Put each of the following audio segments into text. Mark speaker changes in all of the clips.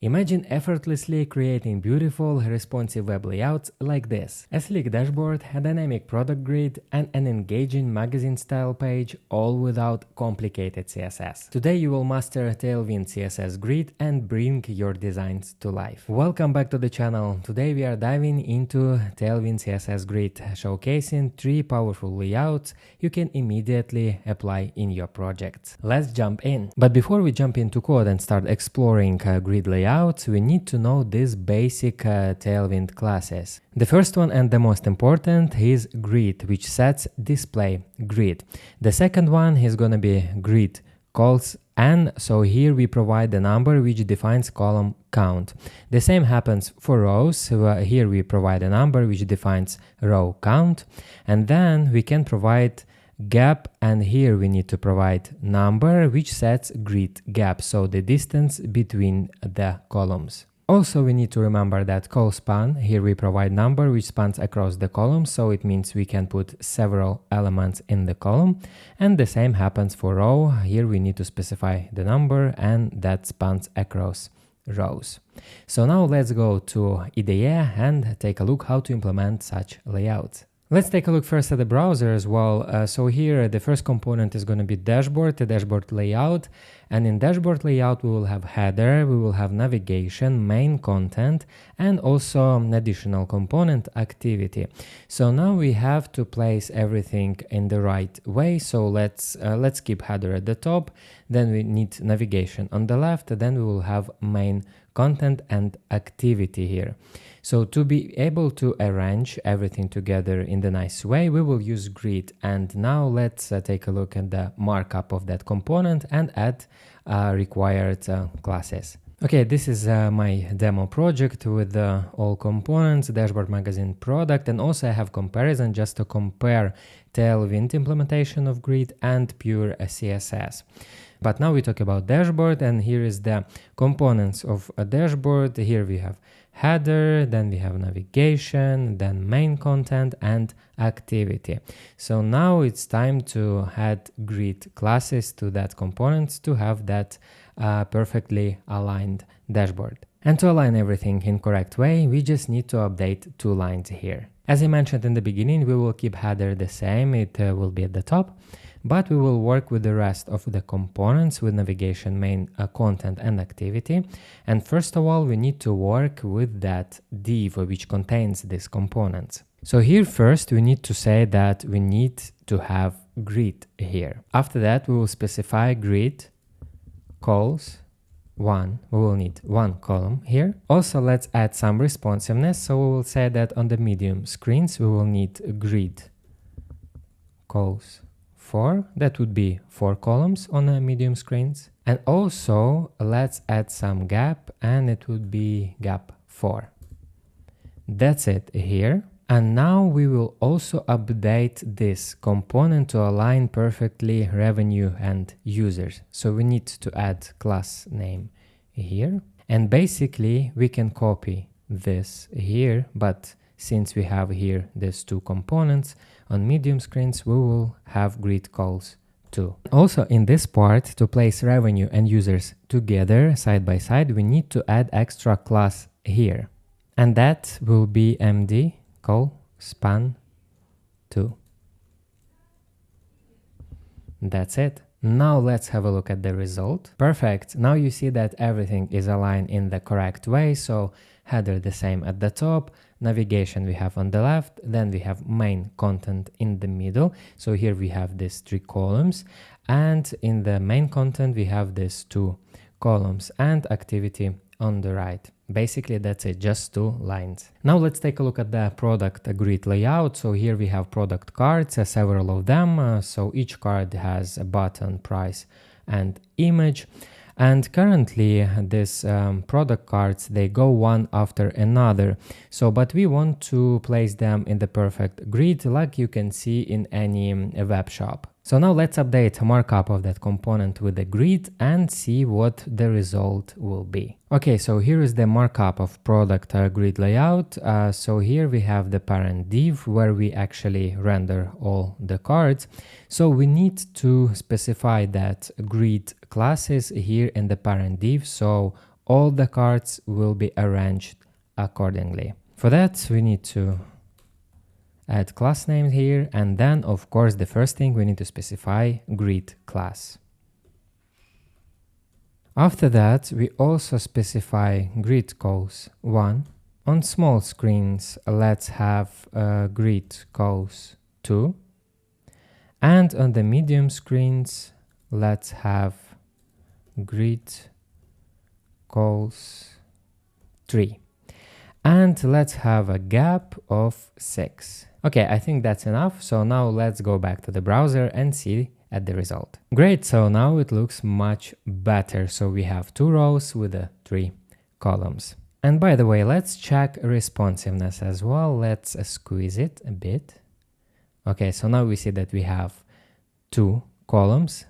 Speaker 1: Imagine effortlessly creating beautiful, responsive web layouts like this. A sleek dashboard, a dynamic product grid, and an engaging magazine-style page, all without complicated CSS. Today you will master Tailwind CSS Grid and bring your designs to life. Welcome back to the channel. Today we are diving into Tailwind CSS Grid, showcasing 3 powerful layouts you can immediately apply in your projects. Let's jump in. But before we jump into code and start exploring grid layouts, we need to know these basic Tailwind classes. The first one and the most important is grid, which sets display grid. The second one is gonna be grid calls, and so here we provide the number which defines column count. The same happens for rows. Here we provide a number which defines row count, and then we can provide gap, and here we need to provide number which sets grid gap, so the distance between the columns. Also, we need to remember that call span, here we provide number which spans across the column, so it means we can put several elements in the column, and the same happens for row. Here we need to specify the number and that spans across rows. So now let's go to IDE and take a look how to implement such layouts. Let's take a look first at the browser as well. So here the first component is going to be dashboard, the dashboard layout, and in dashboard layout we will have header, we will have navigation, main content, and also an additional component, activity. So now we have to place everything in the right way. So let's keep header at the top, then we need navigation on the left, then we will have main content and activity here. So to be able to arrange everything together in the nice way, we will use grid. And now let's take a look at the markup of that component and add required classes. Okay, this is my demo project with all components, dashboard, magazine, product, and also I have comparison just to compare Tailwind implementation of grid and pure CSS. But now we talk about dashboard, and here is the components of a dashboard. Here we have header, then we have navigation, then main content and activity. So now it's time to add grid classes to that components to have that perfectly aligned dashboard. And to align everything in correct way, we just need to update 2 lines here. As I mentioned in the beginning, we will keep header the same, it will be at the top, but we will work with the rest of the components with navigation, main content and activity. And first of all, we need to work with that div which contains these components. So here first we need to say that we need to have grid here. After that we will specify grid calls 1. We will need 1 column here. Also let's add some responsiveness. So we will say that on the medium screens we will need grid calls 4. That would be 4 columns on the medium screens. And also let's add some gap, and it would be gap 4. That's it here. And now we will also update this component to align perfectly revenue and users. So we need to add class name here. And basically we can copy this here, but since we have here these 2 components on medium screens, we will have grid calls too. Also in this part, to place revenue and users together side by side, we need to add extra class here. And that will be MD call span 2. That's it. Now let's have a look at the result. Perfect. Now you see that everything is aligned in the correct way. So header the same at the top, navigation we have on the left, then we have main content in the middle. So here we have these 3 columns, and in the main content we have these 2 columns and activity on the right. Basically that's it, just 2 lines. Now let's take a look at the product grid layout. So here we have product cards, several of them. So each card has a button, price and image. And currently these product cards, they go one after another. So but we want to place them in the perfect grid like you can see in any web shop. So now let's update markup of that component with the grid and see what the result will be. Okay, so here is the markup of product grid layout. So here we have the parent div where we actually render all the cards. So we need to specify that grid classes here in the parent div. So all the cards will be arranged accordingly. For that, we need to add class name here, and then of course the first thing we need to specify grid class. After that, we also specify grid calls 1. On small screens, let's have grid calls 2. And on the medium screens, let's have grid calls 3. And let's have a gap of 6. Okay, I think that's enough. So now let's go back to the browser and see at the result. Great, so now it looks much better. So we have 2 rows with the 3 columns. And by the way, let's check responsiveness as well. Let's squeeze it a bit. Okay, so now we see that we have 2 columns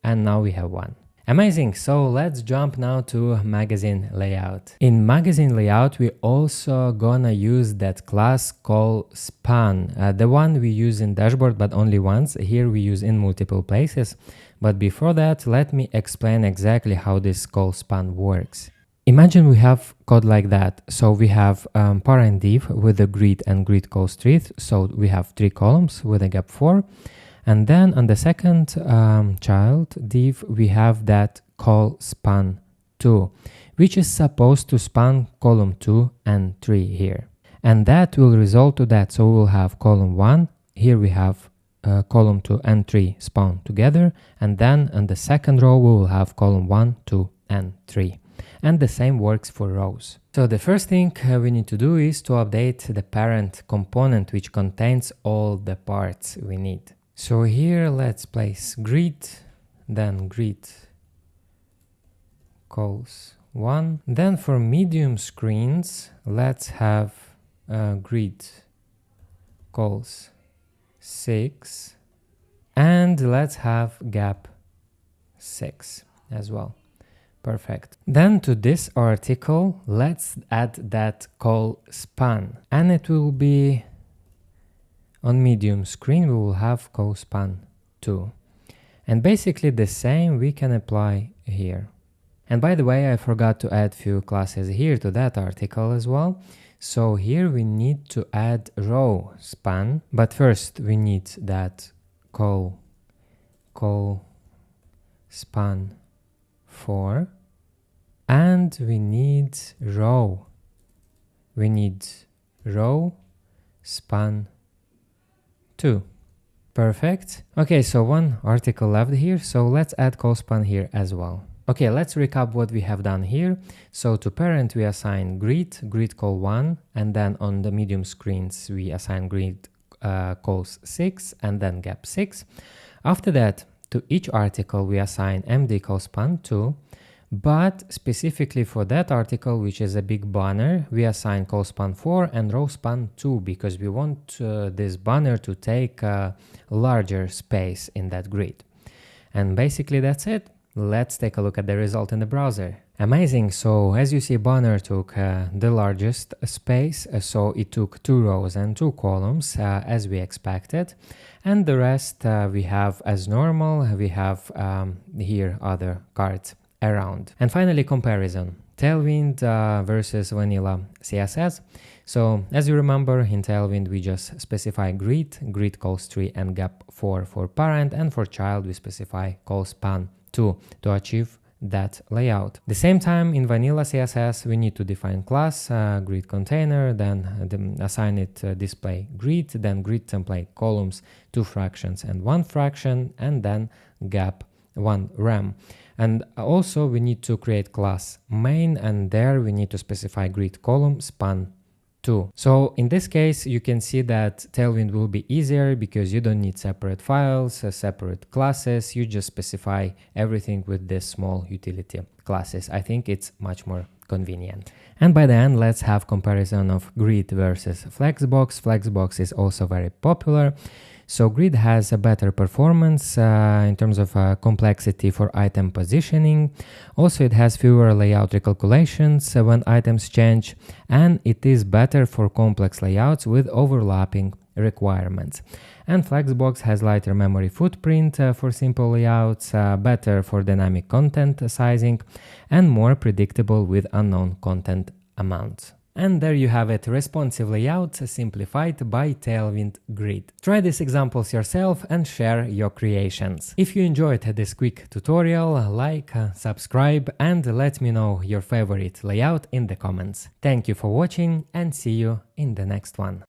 Speaker 1: and now we have 1. Amazing, so let's jump now to magazine layout. In magazine layout, we also gonna use that class called span, the one we use in dashboard but only once. Here we use in multiple places. But before that, let me explain exactly how this call span works. Imagine we have code like that. So we have parent div with the grid and grid calls 3. So we have 3 columns with a gap 4. And then on the second child div, we have that call span 2, which is supposed to span column 2 and 3 here. And that will result to that. So we'll have column 1. Here we have column 2 and 3 span together. And then on the second row, we will have column 1, 2, and 3. And the same works for rows. So the first thing we need to do is to update the parent component, which contains all the parts we need. So here let's place grid, then grid calls 1. Then for medium screens, let's have grid calls 6. And let's have gap 6 as well. Perfect. Then to this article, let's add that call span. And it will be on medium screen, we will have call span 2. And basically the same we can apply here. And by the way, I forgot to add few classes here to that article as well. So here we need to add row span, but first we need that call span 4, and we need row span 2. Perfect. Okay, so one article left here, so let's add call span here as well. Okay, let's recap what we have done here. So to parent we assign grid call 1, and then on the medium screens we assign grid calls 6 and then gap 6. After that, to each article we assign MD call span 2, but specifically for that article, which is a big banner, we assign call span 4 and row span 2 because we want this banner to take a larger space in that grid. And basically that's it. Let's take a look at the result in the browser. Amazing. So as you see, banner took the largest space, so it took 2 rows and 2 columns as we expected, and the rest we have as normal. We have here other cards around. And finally, comparison. Tailwind versus vanilla CSS. So as you remember, in Tailwind we just specify grid calls 3 and gap 4 for parent, and for child we specify call span 2 to achieve that layout. The same time in vanilla CSS we need to define class, grid container, then assign it display grid, then grid template columns, 2 fractions and 1 fraction, and then gap 1 rem. And also we need to create class main, and there we need to specify grid column span 2. So in this case, you can see that Tailwind will be easier because you don't need separate files, separate classes. You just specify everything with this small utility classes. I think it's much more convenient. And by the end, let's have comparison of Grid versus FLEXBOX. FLEXBOX is also very popular. So Grid has a better performance in terms of complexity for item positioning. Also, it has fewer layout recalculations when items change, and it is better for complex layouts with overlapping requirements. And FLEXBOX has lighter memory footprint for simple layouts, better for dynamic content sizing, and more predictable with unknown content amounts. And there you have it, responsive layouts simplified by Tailwind Grid. Try these examples yourself and share your creations. If you enjoyed this quick tutorial, like, subscribe, and let me know your favorite layout in the comments. Thank you for watching and see you in the next one.